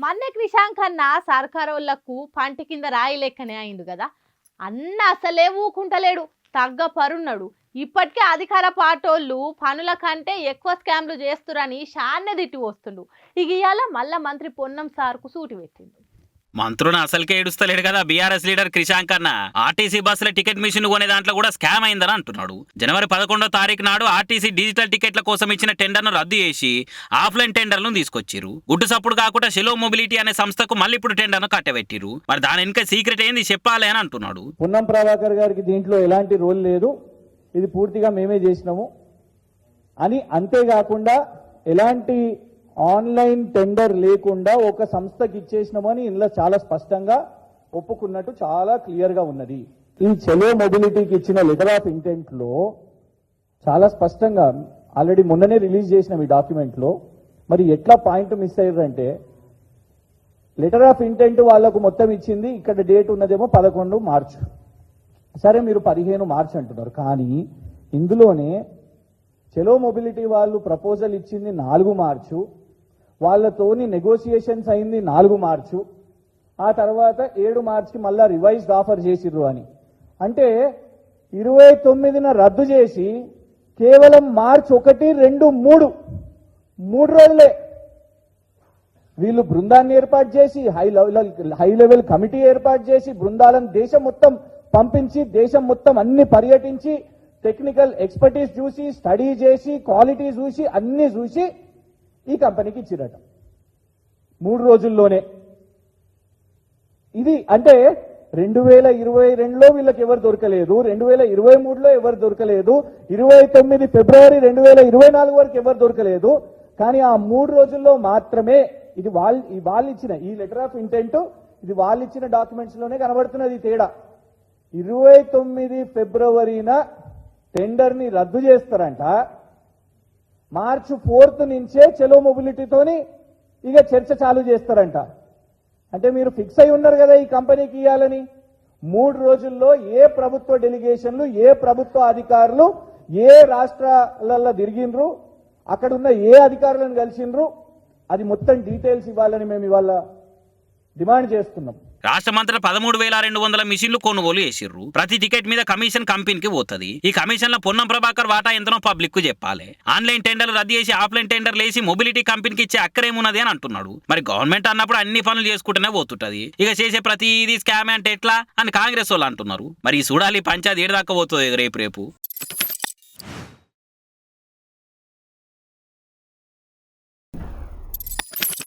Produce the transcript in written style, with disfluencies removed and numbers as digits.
మన్నె క్రిషాంక్ అన్న సర్కారోళ్లకు పంటి కింద రాయి లెక్కనే అయిండు కదా. అన్న అసలే ఊకుంటలేడు, తగ్గ పరున్నాడు. ఇప్పటికే అధికార పార్టోళ్ళు పనుల కంటే ఎక్కువ స్కామ్లు చేస్తురని షాన్నే తిట్టి వస్తుండు. ఇక ఇవాళ మళ్ళా మంత్రి పొన్నం సార్కు సూటి పెట్టిండు. మంత్రులను అసలుకే ఏడుస్తలేడు కదా బీఆర్ఎస్ లీడర్ క్రిషాంక్ అన్న. ఆర్టీసీ బస్సుల టికెట్ మిషన్ కొనే దాంట్లో కూడా స్కామ్ అయిందని అంటున్నాడు. జనవరి 11వ తారీఖు నాడు ఆర్టీసీ డిజిటల్ టికెట్ల కోసం ఇచ్చిన టెండర్ను రద్దు చేసి ఆఫ్లైన్ టెండర్లను తీసుకొచ్చిరు. గుడ్డు సప్పుడు కాకుండా షెలో మొబిలిటీ అనే సంస్థకు మళ్ళీ ఇప్పుడు టెండర్ను కట్టబెట్టిరు. మరి దాని వెనుక సీక్రెట్ ఏంది చెప్పాలి అని అంటున్నాడు. పొన్నం ప్రభాకర్ గారికి దీంట్లో ఎలాంటి రోల్ లేదు, ఇది పూర్తిగా మేమే చేసినాము అని. అంతేకాకుండా ఎలాంటి ఆన్లైన్ టెండర్ లేకుండా ఒక సంస్థకి ఇచ్చేసినామని ఇందులో చాలా స్పష్టంగా ఒప్పుకున్నట్టు చాలా క్లియర్గా ఉన్నది. ఈ చెలో మొబిలిటీకి ఇచ్చిన లెటర్ ఆఫ్ ఇంటెంట్ లో చాలా స్పష్టంగా ఆల్రెడీ మొన్ననే రిలీజ్ చేసిన ఈ డాక్యుమెంట్ లో మరి ఎట్లా పాయింట్ మిస్ అయ్యారంటే, లెటర్ ఆఫ్ ఇంటెంట్ వాళ్లకు మొత్తం ఇచ్చింది, ఇక్కడ డేట్ ఉన్నదేమో 11 మార్చ్. సరే, మీరు 15 మార్చ్ అంటున్నారు, కానీ ఇందులోనే చెలో మొబిలిటీ వాళ్ళు ప్రపోజల్ ఇచ్చింది 4 మార్చు, వాళ్ళతోని నెగోసియేషన్స్ అయింది 4 మార్చు, ఆ తర్వాత 7 మార్చికి మళ్ళా రివైజ్డ్ ఆఫర్ చేసిర్రు అని. అంటే 29న రద్దు చేసి కేవలం మార్చ్ 1, 2, 3 రోజులే వీళ్ళు బృందాన్ని ఏర్పాటు చేసి హై లెవెల్ కమిటీ ఏర్పాటు చేసి బృందాలను దేశం మొత్తం పంపించి దేశం మొత్తం అన్ని పర్యటించి టెక్నికల్ ఎక్స్పర్టీస్ చూసి స్టడీ చేసి క్వాలిటీ చూసి అన్ని చూసి ఈ కంపెనీకి ఇచ్చిరట 3 రోజుల్లోనే. ఇది అంటే 2022లో వీళ్ళకి ఎవరు దొరకలేదు, 2023లో ఎవరు దొరకలేదు, 29 ఫిబ్రవరి 2024 వరకు ఎవరు దొరకలేదు. కానీ ఆ 3 రోజుల్లో మాత్రమే ఇది వాళ్ళు ఇచ్చిన ఈ లెటర్ ఆఫ్ ఇంటెంట్, ఇది వాళ్ళు ఇచ్చిన డాక్యుమెంట్స్ లోనే కనబడుతున్నది తేడా. 29 ఫిబ్రవరిన టెండర్ ని రద్దు చేస్తారంట, మార్చి 4th నుంచే చెలో మొబిలిటీతోని ఇక చర్చ చాలు చేస్తారంట. అంటే మీరు ఫిక్స్ అయి ఉన్నారు కదా ఈ కంపెనీకి ఇవ్వాలని. 3 రోజుల్లో ఏ ప్రభుత్వ డెలిగేషన్లు, ఏ ప్రభుత్వ అధికారులు ఏ రాష్ట్రాలలో తిరిగినరు, అక్కడ ఉన్న ఏ అధికారులను కలిసినరు, అది మొత్తం డీటెయిల్స్ ఇవ్వాలని మేము ఇవాళ డిమాండ్ చేస్తున్నాం. రాష్ట్రమంతటా 13,200 మిషన్లు కొనుగోలు చేసిర్రు. ప్రతి టికెట్ మీద కమిషన్ కంపెనీకి పోతుంది. ఈ కమిషన్ లో పొన్నం ప్రభాకర్ వాటా ఎంతనో పబ్లిక్ కు చెప్పాలి. ఆన్లైన్ టెండర్లు రద్దు చేసి ఆఫ్లైన్ టెండర్లు వేసి మొబిలిటీ కంపెనీకి ఇచ్చే అక్కరేమున్నది అని అంటున్నాడు. మరి గవర్నమెంట్ అన్నప్పుడు అన్ని పనులు చేసుకుంటూనే పోతుంటది, ఇక చేసే ప్రతిదీ స్కామ్ అంటే ఎట్లా అని కాంగ్రెస్ వాళ్ళు అంటున్నారు. మరి చూడాలి పంచాయతీ ఏడు దాకా పోతుంది రేపు.